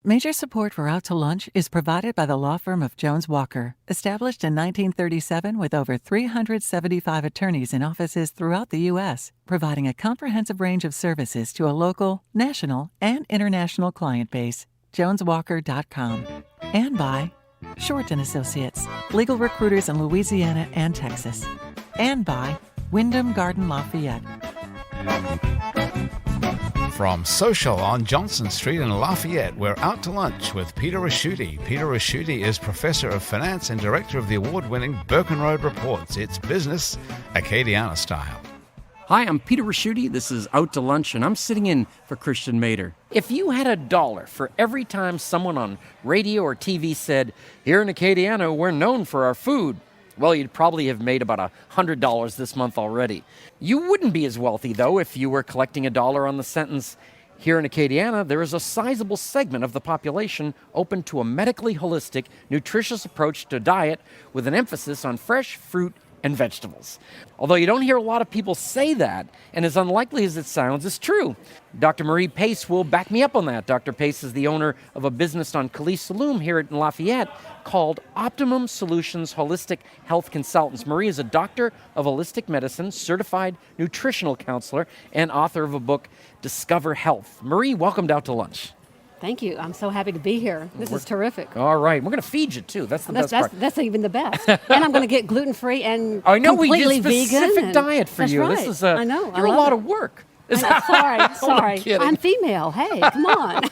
Major support for Out to Lunch is provided by the law firm of Jones Walker, established in 1937 with over 375 attorneys in offices throughout the U.S., providing a comprehensive range of services to a local, national, and international client base. JonesWalker.com. And by Shorten Associates, legal recruiters in Louisiana and Texas. And by Wyndham Garden Lafayette. From Social on Johnson Street in Lafayette, we're out to lunch with Peter Raschuti. Peter Raschuti is Professor of Finance and Director of the award-winning Birkenroad Reports. It's business, Acadiana style. Hi, I'm Peter Raschuti. This is Out to Lunch, and I'm sitting in for Christian Mader. If you had $1 for every time someone on radio or TV said, "Here in Acadiana, we're known for our food," well, you'd probably have made about $100 this month already. You wouldn't be as wealthy, though, if you were collecting $1 on the sentence, "Here in Acadiana, there is a sizable segment of the population open to a medically holistic, nutritious approach to diet with an emphasis on fresh fruit and vegetables." Although you don't hear a lot of people say that, and as unlikely as it sounds, it's true. Dr. Marie Pace will back me up on that. Dr. Pace is the owner of a business on Calais Saloon here in Lafayette called Optimum Solutions Holistic Health Consultants. Marie is a doctor of holistic medicine, certified nutritional counselor, and author of a book, Discover Health. Marie, welcome Out to Lunch. Thank you. I'm so happy to be here. This is terrific. All right. We're going to feed you, too. That's the best part. That's even the best. And I'm going to get gluten-free and I know completely we did specific vegan. diet for That's you. right. This is I know. You're a lot of work. Sorry. kidding. I'm female. Hey, come on.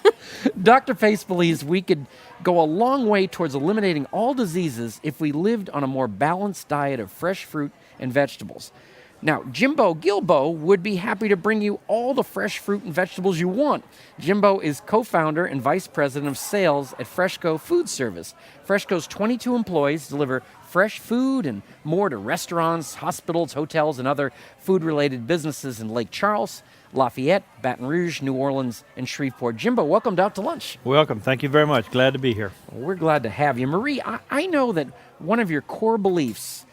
Dr. Pace believes we could go a long way towards eliminating all diseases if we lived on a more balanced diet of fresh fruit and vegetables. Now, Jimbo Gilbo would be happy to bring you all the fresh fruit and vegetables you want. Jimbo is co-founder and vice president of sales at Freshco Food Service. Freshco's 22 employees deliver fresh food and more to restaurants, hospitals, hotels, and other food-related businesses in Lake Charles, Lafayette, Baton Rouge, New Orleans, and Shreveport. Jimbo, welcome Out to Lunch. Welcome. Thank you very much. Glad to be here. Well, we're glad to have you. Marie, I know that one of your core beliefs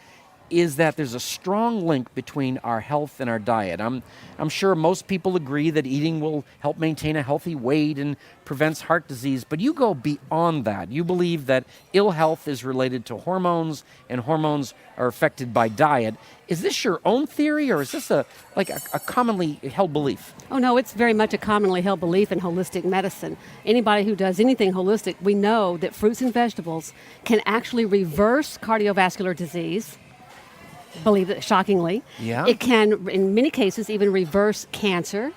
is that there's a strong link between our health and our diet. I'm sure most people agree that eating will help maintain a healthy weight and prevents heart disease, but you go beyond that. You believe that ill health is related to hormones, and hormones are affected by diet. Is this your own theory, or is this a commonly held belief? Oh, no, it's very much a commonly held belief in holistic medicine. Anybody who does anything holistic, we know that fruits and vegetables can actually reverse cardiovascular disease. Believe it, shockingly. Yeah. It can, in many cases, even reverse cancer.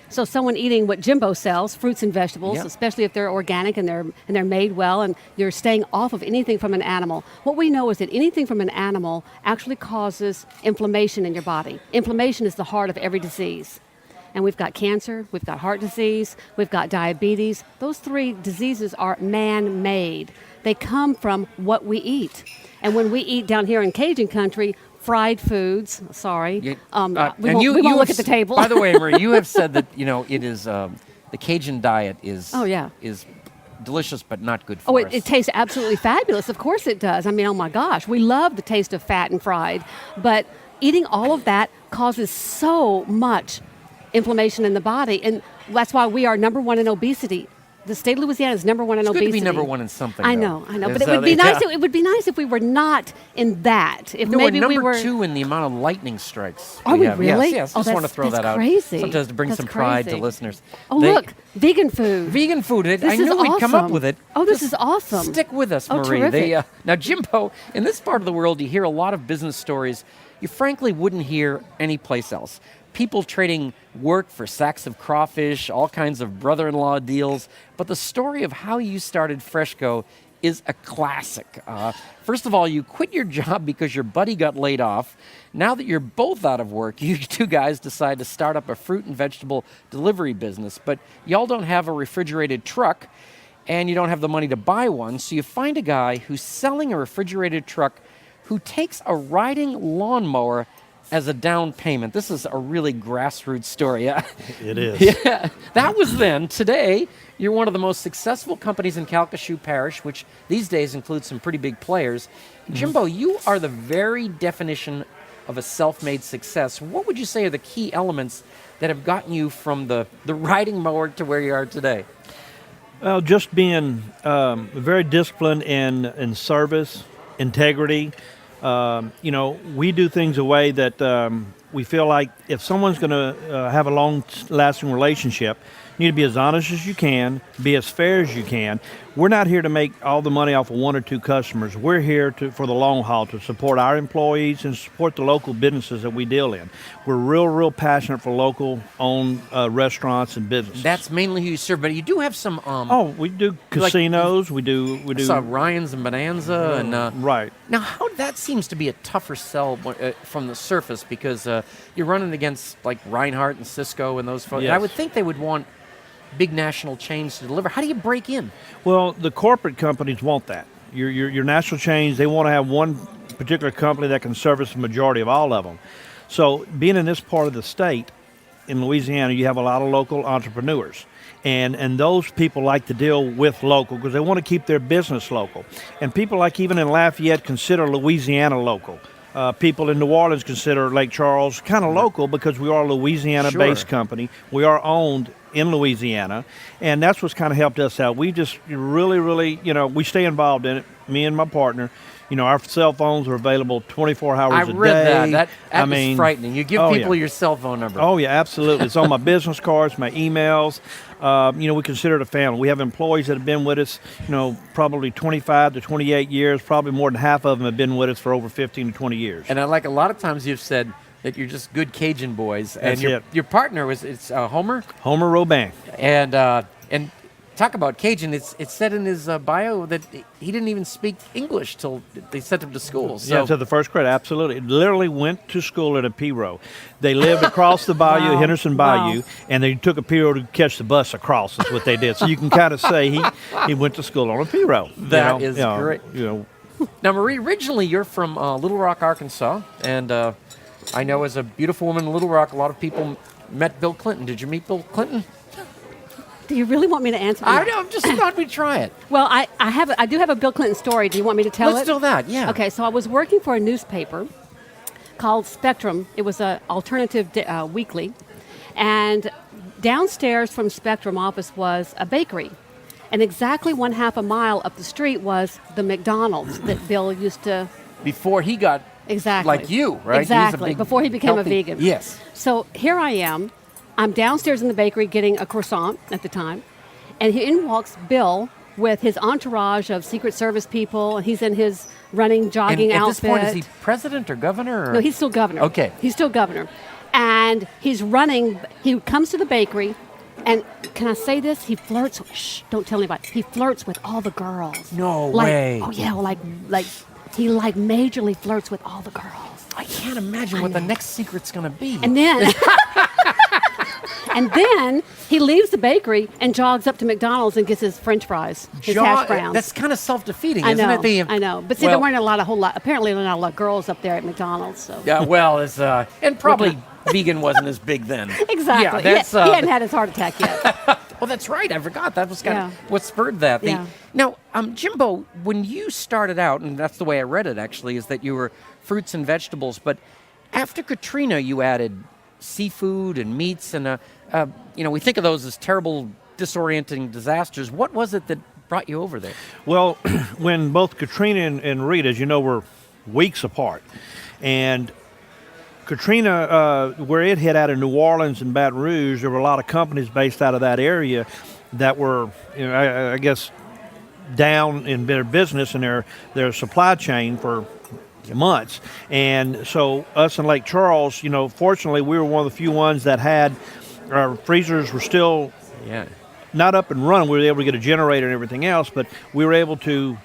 So someone eating what Jimbo sells, fruits and vegetables, Yep. especially if they're organic and they're made well, and you're staying off of anything from an animal. What we know is that anything from an animal actually causes inflammation in your body. Inflammation is the heart of every disease. And we've got cancer, we've got heart disease, we've got diabetes. Those three diseases are man-made. They come from what we eat. And when we eat down here in Cajun country, fried foods, sorry, we won't look at the table. By the way, Marie, you have said that, it is, the Cajun diet is, is delicious but not good for us. It tastes absolutely fabulous. Of course it does. I mean, oh my gosh, we love the taste of fat and fried. But eating all of that causes so much inflammation in the body. And that's why we are number one in obesity. The state of Louisiana is number one in obesity. It's good to be number one in something. I know. But it would be nice. It would be nice if we were not in that. If maybe we're we number were 2 in the amount of lightning strikes. Are we really? Yes. Just want to throw that out. Crazy. Sometimes to bring some pride to listeners. Oh, look, vegan food. Vegan food. This I knew we'd come up with it. Oh, this is awesome. Stick with us, Marie. Terrific. Now, Jimbo, in this part of the world, you hear a lot of business stories you frankly wouldn't hear anyplace else. People trading work for sacks of crawfish, all kinds of brother-in-law deals. But the story of how you started Freshco is a classic. First of all, you quit your job because your buddy got laid off. Now that you're both out of work, you two guys decide to start up a fruit and vegetable delivery business. But y'all don't have a refrigerated truck, and you don't have the money to buy one. So you find a guy who's selling a refrigerated truck who takes a riding lawnmower as a down payment. This is a really grassroots story. It is. Yeah, that was then. Today, you're one of the most successful companies in Calcasieu Parish, which these days includes some pretty big players. Jimbo, you are the very definition of a self-made success. What would you say are the key elements that have gotten you from the riding mower to where you are today? Well, just being very disciplined in service, integrity. We do things a way that we feel like if someone's going to have a long-lasting relationship, you need to be as honest as you can, be as fair as you can. We're not here to make all the money off of one or two customers. We're here for the long haul, to support our employees and support the local businesses that we deal in. We're real passionate for local-owned restaurants and businesses. That's mainly who you serve, but you do have some... we do casinos. We do. I saw Ryan's and Bonanza. and Right. Now, that seems to be a tougher sell from the surface, because you're running against like Reinhardt and Cisco and those folks. Yes. And I would think they would want big national chains to deliver. How do you break in? Well, the corporate companies want that. Your national chains, they want to have one particular company that can service the majority of all of them. So being in this part of the state, in Louisiana, you have a lot of local entrepreneurs. And those people like to deal with local because they want to keep their business local. And people like even in Lafayette consider Louisiana local. People in New Orleans consider Lake Charles kind of local because we are a Louisiana-based company. We are owned in Louisiana, and that's what's kind of helped us out. We just really, we stay involved in it, me and my partner. Our cell phones are available 24 hours a day. I read that. That is frightening. You give people your cell phone number. Oh, yeah, absolutely. It's on my business cards, my emails. We consider it a family. We have employees that have been with us, probably 25 to 28 years. Probably more than half of them have been with us for over 15 to 20 years. And a lot of times you've said that you're just good Cajun boys. That's and it. Your partner it's Homer? Homer Robin. And talk about Cajun. It's said in his bio that he didn't even speak English till they sent him to school. So. Yeah, to the first grade, absolutely. Literally went to school at a P-row. They lived across the bayou, Henderson Bayou, and they took a P-row to catch the bus across. That's what they did. So you can kind of say he went to school on a P-row. That is great. Now, Marie, originally you're from Little Rock, Arkansas, and I know as a beautiful woman in Little Rock, a lot of people met Bill Clinton. Did you meet Bill Clinton? Do you really want me to answer that? I just thought we'd try it. Well, I do have a Bill Clinton story. Do you want me to tell it? Let's do that, yeah. Okay, so I was working for a newspaper called Spectrum. It was an alternative weekly. And downstairs from Spectrum office was a bakery. And exactly 1/2 a mile up the street was the McDonald's that Bill used to... Before he got like you, right? Exactly, before he became a vegan. Yes. So here I am. I'm downstairs in the bakery getting a croissant at the time, and in walks Bill with his entourage of Secret Service people, and he's in his running, jogging and at outfit. At this point, is he president or governor? Or? No, he's still governor. Okay. He's still governor. And he's running, he comes to the bakery, and can I say this? He flirts, shh, don't tell anybody. He flirts with all the girls. No way. Oh, yeah, he majorly flirts with all the girls. I can't imagine what the next secret's going to be. And then... And then he leaves the bakery and jogs up to McDonald's and gets his French fries, his hash browns. That's kind of self-defeating, isn't it? I know. But see, there weren't apparently not a lot of girls up there at McDonald's. So. Yeah, well, and probably vegan wasn't as big then. Exactly. Yeah, he hadn't had his heart attack yet. Well, that's right. I forgot. That was kind of what spurred that. Now, Jimbo, when you started out, and that's the way I read it, actually, is that you were fruits and vegetables. But after Katrina, you added seafood and meats, and we think of those as terrible, disorienting disasters. What was it that brought you over there? Well, when both Katrina and Rita, as you know, were weeks apart, and Katrina, where it hit out of New Orleans and Baton Rouge, there were a lot of companies based out of that area that were, I guess, down in their business and their supply chain for months. And so us in Lake Charles, fortunately we were one of the few ones that had our freezers were still not up and running. We were able to get a generator and everything else, but we were able to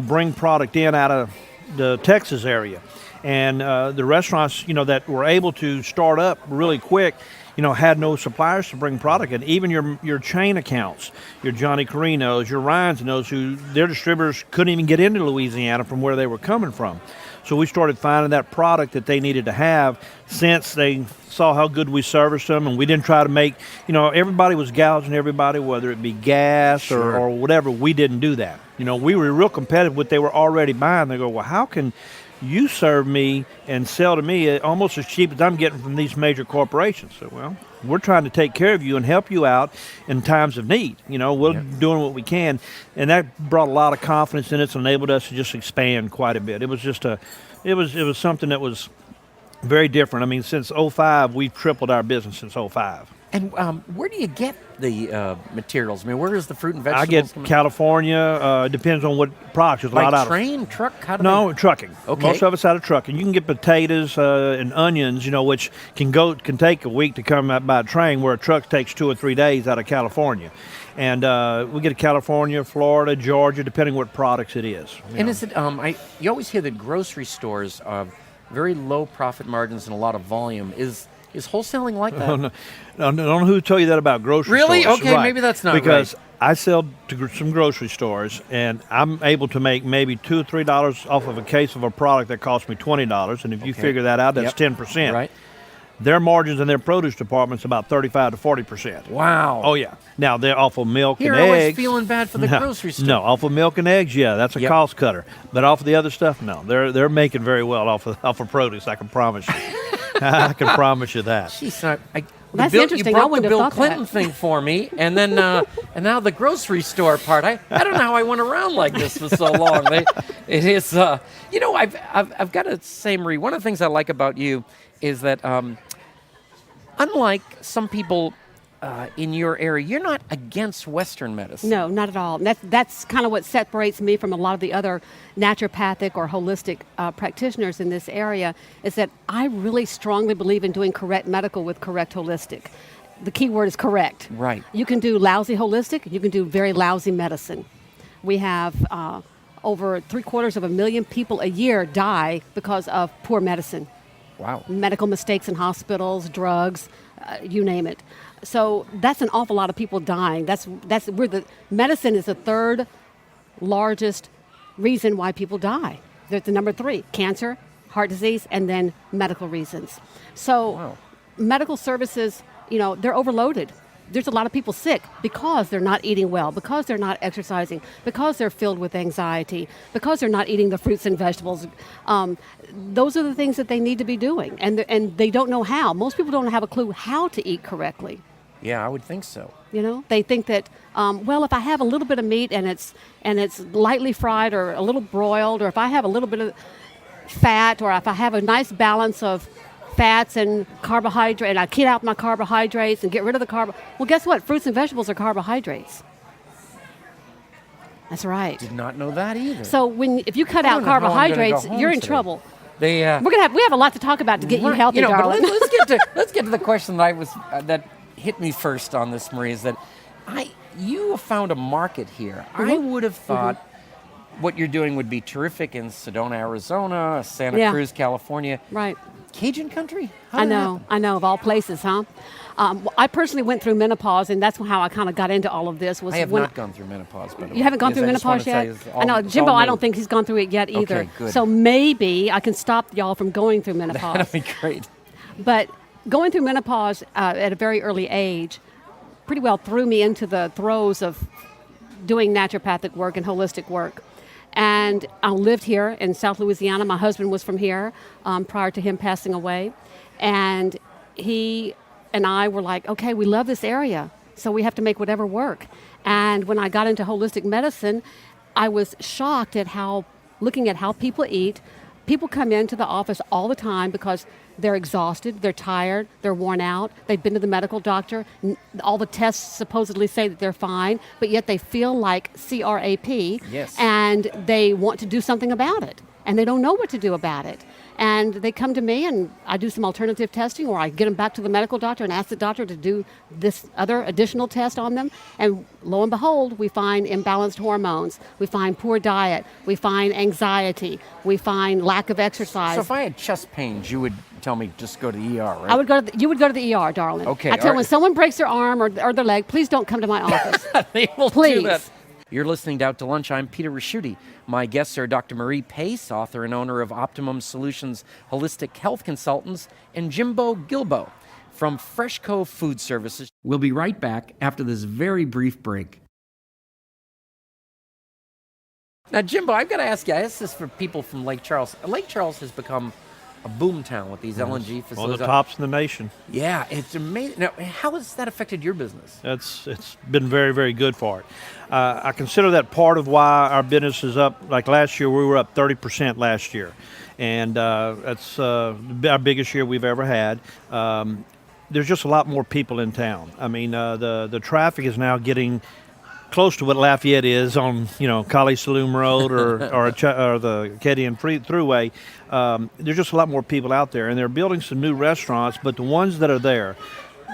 bring product in out of the Texas area. And the restaurants, that were able to start up really quick, had no suppliers to bring product in. Even your chain accounts, your Johnny Carinos, your Ryans, and those their distributors couldn't even get into Louisiana from where they were coming from. So we started finding that product that they needed to have since they saw how good we serviced them, and we didn't try to make, everybody was gouging everybody, whether it be gas or whatever. We didn't do that. We were real competitive with what they were already buying. They go, well, how can you serve me and sell to me almost as cheap as I'm getting from these major corporations? So, well, we're trying to take care of you and help you out in times of need. We're doing what we can, and that brought a lot of confidence in us, enabled us to just expand quite a bit. It was just it was something that was very different. I mean, since '05, we've tripled our business since '05. And where do you get the materials? I mean, where is the fruit and vegetables? I get California. Depends on what products. There's a lot out train, truck? No, trucking. Okay. Most of it's out of trucking. You can get potatoes and onions, which can take a week to come out by train, where a truck takes 2 or 3 days out of California. And we get to California, Florida, Georgia, depending what products it is. And is it? You always hear that grocery stores have very low profit margins and a lot of volume. Is wholesaling like that? No, I don't know who told you that about grocery really? stores. Okay, right. maybe that's not because right. I sell to some grocery stores, and I'm able to make maybe $2 or $3 off of a case of a product that costs me $20. And if you figure that out, that's 10%. Right. Their margins in their produce department's about 35 to 40%. Wow. Oh yeah. Now they're off of milk Here, and I was eggs. feeling bad for the grocery store. No, off of milk and eggs, yeah, that's a cost cutter. But off of the other stuff, no. They're making very well off of produce. I can promise you. I can promise you that. Jeez, That's interesting. You I broke wouldn't the have Bill thought Clinton that. thing for me, and then and now the grocery store part. I don't know how I went around like this for so long. It is, I've got to say, Marie, one of the things I like about you is that unlike some people in your area, you're not against Western medicine. No, not at all. That's kind of what separates me from a lot of the other naturopathic or holistic practitioners in this area, is that I really strongly believe in doing correct medical with correct holistic. The key word is correct. Right. You can do lousy holistic, you can do very lousy medicine. We have over 750,000 people a year die because of poor medicine. Wow. Medical mistakes in hospitals, drugs, you name it. So that's an awful lot of people dying. Medicine is the third largest reason why people die. There's the number 3, cancer, heart disease, and then medical reasons. So medical services, they're overloaded. There's a lot of people sick because they're not eating well, because they're not exercising, because they're filled with anxiety, because they're not eating the fruits and vegetables. Those are the things that they need to be doing, and they don't know how. Most people don't have a clue how to eat correctly. Yeah, I would think so. They think that, if I have a little bit of meat and it's lightly fried or a little broiled, or if I have a little bit of fat, or if I have a nice balance of fats and carbohydrate, and I kid out my carbohydrates and get rid of the well, guess what? Fruits and vegetables are carbohydrates. That's right. Did not know that either. So if you cut out carbohydrates, you're in trouble. We have a lot to talk about to get you healthy, darling. But let's get to the question that hit me first on this, Marie, is that you have found a market here. Mm-hmm. I would have thought what you're doing would be terrific in Sedona, Arizona, Santa Cruz, California. Right. Cajun country? I know, of all places, huh? I personally went through menopause, and that's how I kind of got into all of this. I have not gone through menopause, by the way. You haven't gone through menopause yet? I know, Jimbo, I don't think he's gone through it yet either. Okay, good. So maybe I can stop y'all from going through menopause. That'd be great. But going through menopause at a very early age pretty well threw me into the throes of doing naturopathic work and holistic work. And I lived here in South Louisiana. My husband was from here prior to him passing away. And he and I were like, okay, we love this area, so we have to make whatever work. And when I got into holistic medicine, I was shocked at looking at how people eat. People come into the office all the time because they're exhausted, they're tired, they're worn out, they've been to the medical doctor, all the tests supposedly say that they're fine, but yet they feel like CRAP, yes, and they want to do something about it, and they don't know what to do about it. And they come to me, and I do some alternative testing, or I get them back to the medical doctor and ask the doctor to do this other additional test on them. And lo and behold, we find imbalanced hormones. We find poor diet. We find anxiety. We find lack of exercise. So if I had chest pains, you would tell me just go to the ER, right? You would go to the ER, darling. Okay. I tell when someone breaks their arm or their leg, please don't come to my office. They will please. Do that. You're listening to Out to Lunch. I'm Peter Raschuti. My guests are Dr. Marie Pace, author and owner of Optimum Solutions Holistic Health Consultants, and Jimbo Gilbo from Freshco Food Services. We'll be right back after this very brief break. Now, Jimbo, I've got to ask you, I ask this for people from Lake Charles. Lake Charles has become a boom town with these LNG facilities. One of the tops in the nation. Yeah, it's amazing. Now, how has that affected your business? It's been very, very good for it. I consider that part of why our business is up. Like last year, we were up 30% last year. And that's our biggest year we've ever had. There's just a lot more people in town. I mean, the traffic is now getting close to what Lafayette is on, College Saloon Road or the Acadiana Thruway. There's just a lot more people out there, and they're building some new restaurants, but the ones that are there,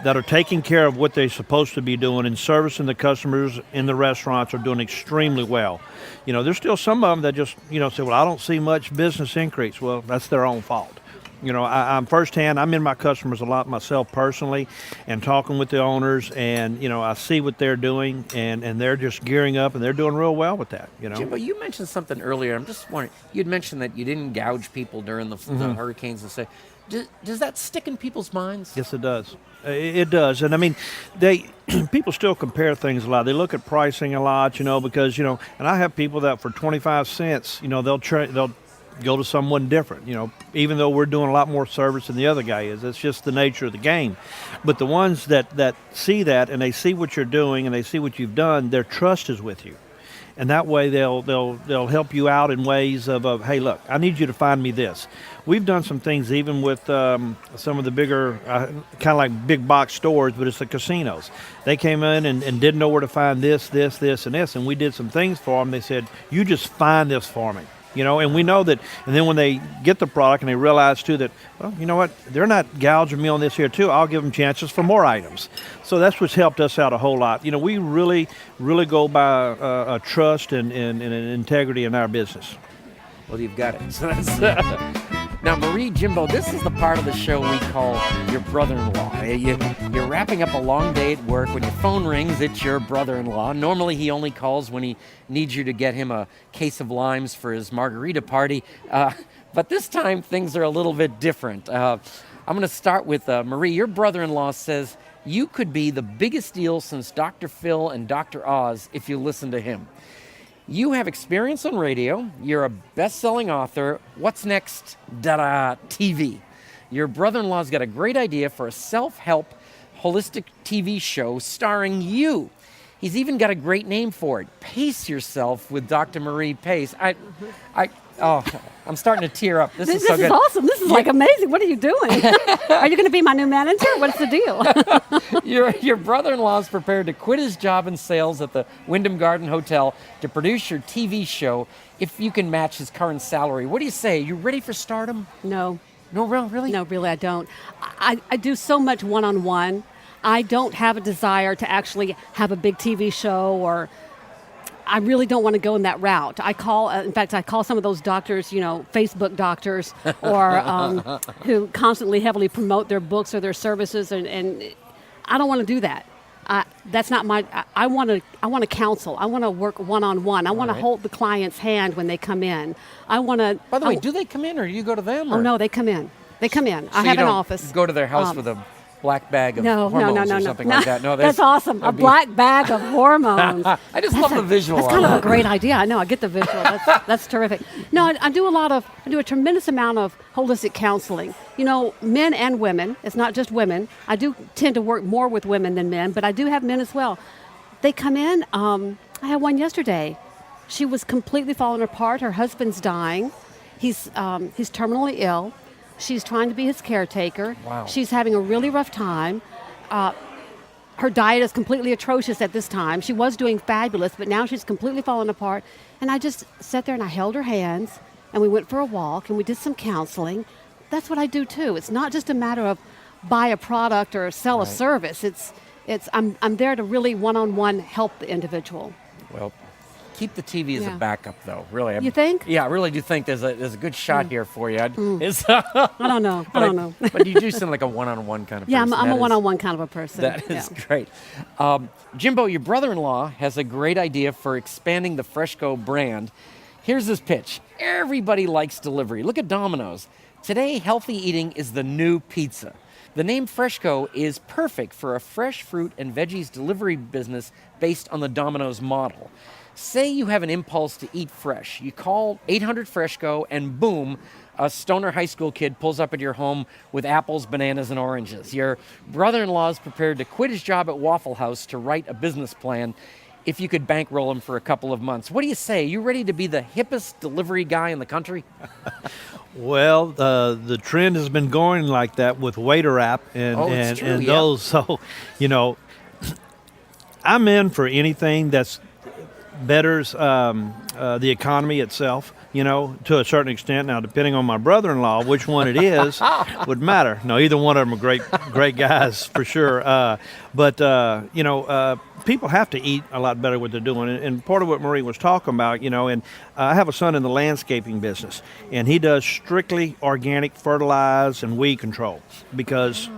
that are taking care of what they're supposed to be doing and servicing the customers in the restaurants are doing extremely well. There's still some of them that just, say, well, I don't see much business increase. Well, that's their own fault. I'm firsthand. I'm in my customers a lot myself personally, and talking with the owners, and I see what they're doing, and they're just gearing up, and they're doing real well with that. Jimbo, you mentioned something earlier. I'm just wondering. You'd mentioned that you didn't gouge people during the hurricanes and say. Does that stick in people's minds? Yes, it does. It does, and I mean, people still compare things a lot. They look at pricing a lot, because and I have people that for 25 cents, they'll go to someone different, even though we're doing a lot more service than the other guy is. It's just the nature of the game. But the ones that see that, and they see what you're doing and they see what you've done, their trust is with you. And that way they'll help you out in ways of, hey, look, I need you to find me this. We've done some things even with some of the bigger, kind of like big box stores, but it's the casinos. They came in and didn't know where to find this, and this, and we did some things for them. They said, you just find this for me. And we know that, and then when they get the product and they realize too that, well, you know what, they're not gouging me on this here too, I'll give them chances for more items. So that's what's helped us out a whole lot. We really, really go by a trust and an integrity in our business. Well, you've got it. So that's, now, Marie, Jimbo, this is the part of the show we call your brother-in-law. You're wrapping up a long day at work. When your phone rings, it's your brother-in-law. Normally, he only calls when he needs you to get him a case of limes for his margarita party. But this time, things are a little bit different. I'm going to start with Marie. Your brother-in-law says you could be the biggest deal since Dr. Phil and Dr. Oz if you listen to him. You have experience on radio. You're a best-selling author. What's next? TV. Your brother-in-law's got a great idea for a self-help, holistic TV show starring you. He's even got a great name for it. Pace Yourself with Dr. Marie Pace. I'm starting to tear up. This is so good. Awesome. This is like amazing. What are you doing? Are you going to be my new manager? What's the deal? Your brother-in-law is prepared to quit his job in sales at the Wyndham Garden Hotel to produce your TV show if you can match his current salary. What do you say? You ready for stardom? No. No, really? No, really, I don't. I do so much one-on-one. I don't have a desire to actually have a big TV show, or I really don't want to go in that route. I call some of those doctors, Facebook doctors, or who constantly heavily promote their books or their services, and I don't want to do that. That's not my. I want to counsel. I want to work one-on-one. I want to hold the client's hand when they come in. I want to. By the way, do they come in, or you go to them? Or? Oh no, they come in. They come in. So I have an office. Go to their house with a black bag of hormones or something like that. No, that's awesome. A black bag of hormones. I just love the visual. That's kind of a great idea. I know. I get the visual. That's terrific. No, I do a tremendous amount of holistic counseling. Men and women. It's not just women. I do tend to work more with women than men, but I do have men as well. They come in. I had one yesterday. She was completely falling apart. Her husband's dying. He's terminally ill. She's trying to be his caretaker. Wow. She's having a really rough time. Her diet is completely atrocious at this time. She was doing fabulous, but now she's completely fallen apart. And I just sat there and I held her hands, and we went for a walk, and we did some counseling. That's what I do too. It's not just a matter of buy a product or sell a service. I'm there to really one-on-one help the individual. Well, keep the TV as a backup, though. Really, you think? Yeah, I really do think there's a good shot here for you. I don't know. I don't know. But you do seem like a one-on-one kind of person. Yeah, I'm a one-on-one kind of a person. That is great. Jimbo, your brother-in-law has a great idea for expanding the Freshco brand. Here's his pitch. Everybody likes delivery. Look at Domino's. Today, healthy eating is the new pizza. The name Freshco is perfect for a fresh fruit and veggies delivery business based on the Domino's model. Say you have an impulse to eat fresh. You call 800 Fresh Go, and boom, a stoner high school kid pulls up at your home with apples, bananas, and oranges. Your brother-in-law is prepared to quit his job at Waffle House to write a business plan if you could bankroll him for a couple of months. What do you say? You ready to be the hippest delivery guy in the country? Well, the trend has been going like that with Waiter app and those. So, I'm in for anything that's betters the economy itself, to a certain extent. Now, depending on my brother-in-law, which one it is would matter. No, either one of them are great guys for sure. But people have to eat a lot better what they're doing. And part of what Marie was talking about, and I have a son in the landscaping business, and he does strictly organic fertilize and weed control because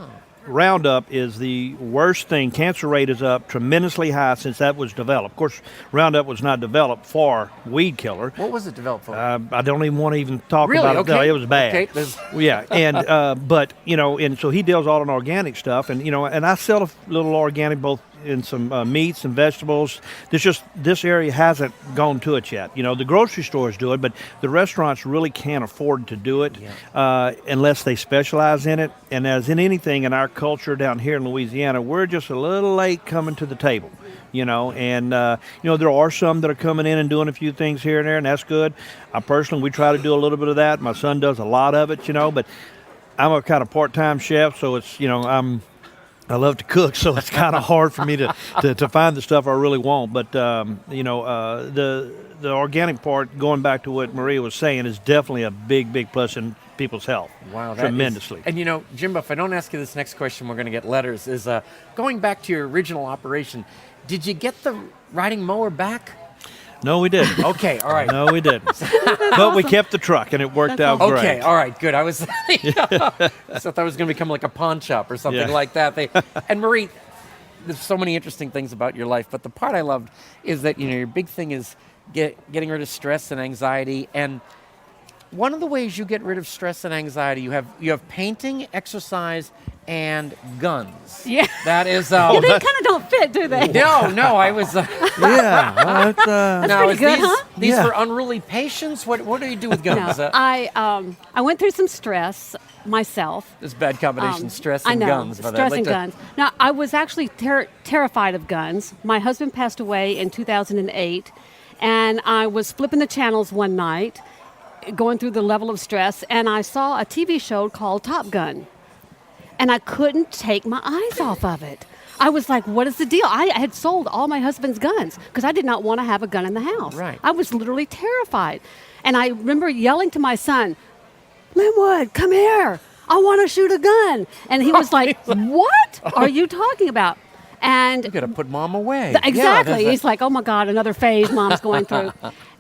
Roundup is the worst thing. Cancer rate is up tremendously high since that was developed. Of course, Roundup was not developed for weed killer. What was it developed for? I don't even want to even talk really? about it. Okay. No, it was bad. Okay. Yeah, and but and so he deals all in organic stuff, and and I sell a little organic both in some meats and vegetables. This area hasn't gone to it yet. The grocery stores do it, but the restaurants really can't afford to do it unless they specialize in it. And as in anything in our culture down here in Louisiana, we're just a little late coming to the table. And there are some that are coming in and doing a few things here and there, and that's good. I personally, we try to do a little bit of that. My son does a lot of it, but I'm a kind of part-time chef, so it's I love to cook, so it's kind of hard for me to find the stuff I really want. But the organic part, going back to what Maria was saying, is definitely a big plus in people's health. Wow, tremendously. And Jimbo, if I don't ask you this next question, we're going to get letters. Is going back to your original operation, did you get the riding mower back? No, we didn't. Okay, all right. No, we didn't. But we kept the truck, and it worked out great. Okay, all right, good. I thought it was going to become like a pawn shop or something like that. And Marie, there's so many interesting things about your life, but the part I loved is that your big thing is getting rid of stress and anxiety. And one of the ways you get rid of stress and anxiety, you have painting, exercise, and guns. Yeah. That is. They kind of don't fit, do they? No, I was. Yeah. That's pretty good, huh? These for unruly patients. What do you do with guns? No, I went through some stress myself. This bad combination, stress I and know, guns. Stress and guns. Now, I was actually terrified of guns. My husband passed away in 2008, and I was flipping the channels one night, going through the level of stress, and I saw a TV show called Top Gun. And I couldn't take my eyes off of it. I was like, what is the deal? I had sold all my husband's guns because I did not want to have a gun in the house. Right. I was literally terrified. And I remember yelling to my son, Linwood, come here. I want to shoot a gun. And he was like, what are you talking about? And you got to put Mom away. Exactly. He's like, oh my God, another phase Mom's going through.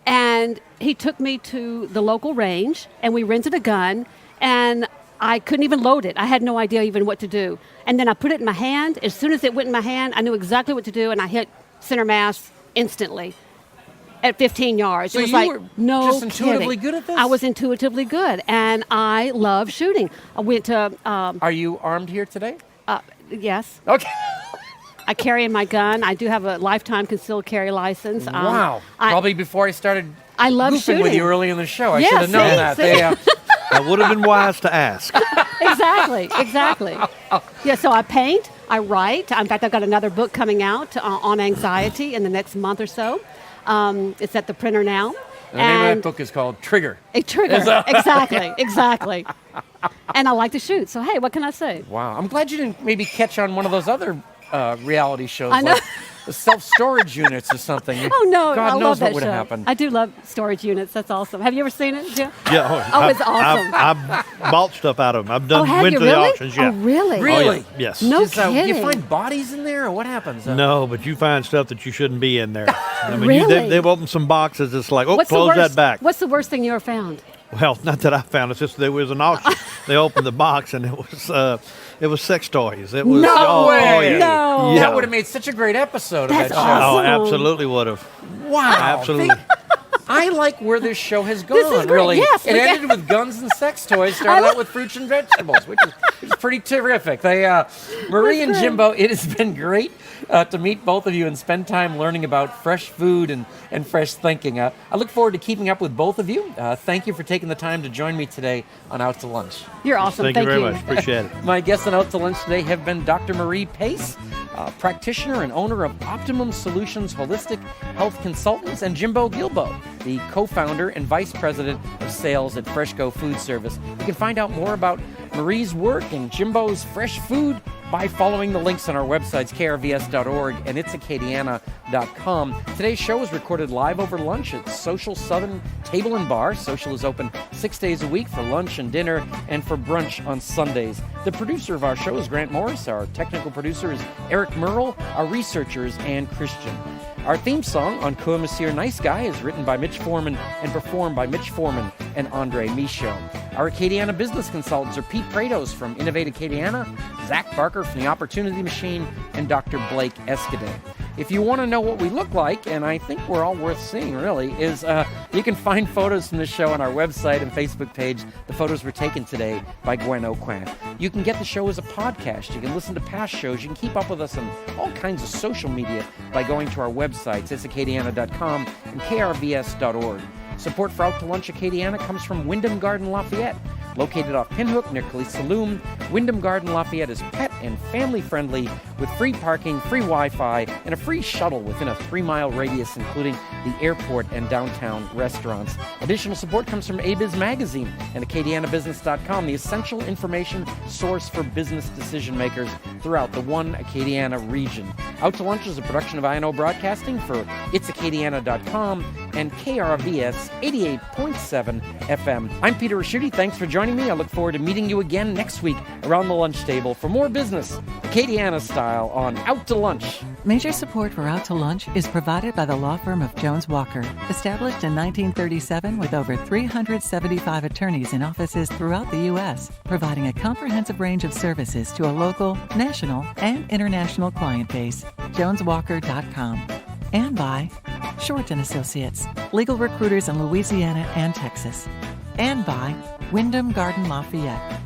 And he took me to the local range, and we rented a gun, and I couldn't even load it. I had no idea even what to do. And then I put it in my hand. As soon as it went in my hand, I knew exactly what to do, and I hit center mass instantly at 15 yards. So it was you like, were no just intuitively kidding. good at this? I was intuitively good, and I love shooting. I went to... Are you armed here today? Yes. Okay. I carry my gun. I do have a lifetime concealed carry license. Wow. Probably before I started I love goofing shooting with you early in the show. I Yeah, should have known see? that. That would have been wise to ask. Exactly. Yeah, so I paint, I write. In fact, I've got another book coming out on anxiety in the next month or so. It's at the printer now. The name of that book is called Trigger. A trigger. Exactly. And I like to shoot. So, hey, what can I say? Wow. I'm glad you didn't maybe catch on one of those other reality shows I know. like the self-storage units or something. Oh, no. God I knows love that what would show. have happened. I do love storage units. That's awesome. Have you ever seen it, Jim? Yeah. Oh, it's awesome. I've bought stuff out of them. I've have went you to really? the auctions. Yeah. Oh, really? Really? Oh, yeah. Yes. No Do kidding. you find bodies in there, or what happens? No, but you find stuff that you shouldn't be in there. I mean, Really? they've opened some boxes. It's like, What's the close worst- that back. What's the worst thing you ever found? Well, not that I found. It's just there was an auction. They opened the box, and it was sex toys. It was No way! yeah. No. Yeah. That would have made such a great episode of That's that show. awesome. Oh, absolutely would have. Wow. Absolutely. I like where this show has gone, This is great. really. Yes, it we ended with guns and sex toys, started out with fruits and vegetables, which is pretty terrific. Marie and Jimbo, it has been great to meet both of you and spend time learning about fresh food and fresh thinking. I look forward to keeping up with both of you. Thank you for taking the time to join me today on Out to Lunch. You're awesome. Thank you very much. Appreciate it. My guests on Out to Lunch today have been Dr. Marie Pace, practitioner and owner of Optimum Solutions Holistic Health Consultants, and Jimbo Gilbo, the co-founder and vice president of sales at Freshco Food Service. You can find out more about Marie's work and Jimbo's fresh food by following the links on our websites, krvs.org and itsacadiana.com. Today's show is recorded live over lunch at Social Southern Table and Bar. Social is open 6 days a week for lunch and dinner and for brunch on Sundays. The producer of our show is Grant Morris. Our technical producer is Eric Merle. Our researcher is Ann Christian. Our theme song, Encore Monsieur Nice Guy, is written by Mitch Foreman and performed by Mitch Foreman and Andre Michaud. Our Acadiana business consultants are Pete Prados from Innovate Acadiana, Zach Barker from The Opportunity Machine, and Dr. Blake Escadé. If you want to know what we look like, and I think we're all worth seeing, really, is you can find photos from this show on our website and Facebook page. The photos were taken today by Gwen Aucoin. You can get the show as a podcast. You can listen to past shows. You can keep up with us on all kinds of social media by going to our websites, itsacadiana.com and krvs.org. Support for Out to Lunch Acadiana comes from Wyndham Garden Lafayette. Located off Pinhook near Calise-Saloon, Wyndham Garden Lafayette is pet and family-friendly with free parking, free Wi-Fi, and a free shuttle within a 3-mile radius, including the airport and downtown restaurants. Additional support comes from ABIZ Magazine and AcadianaBusiness.com, the essential information source for business decision-makers throughout the One Acadiana region. Out to Lunch is a production of INO Broadcasting for itsacadiana.com and KRVS 88.7 FM. I'm Peter Raschuti. Thanks for joining me. I look forward to meeting you again next week around the lunch table for more business, Acadiana style, on Out to Lunch. Major support for Out to Lunch is provided by the law firm of Jones Walker, established in 1937 with over 375 attorneys in offices throughout the U.S., providing a comprehensive range of services to a local, national, and international client base. JonesWalker.com. And by Short & Associates, legal recruiters in Louisiana and Texas. And by Wyndham Garden Lafayette,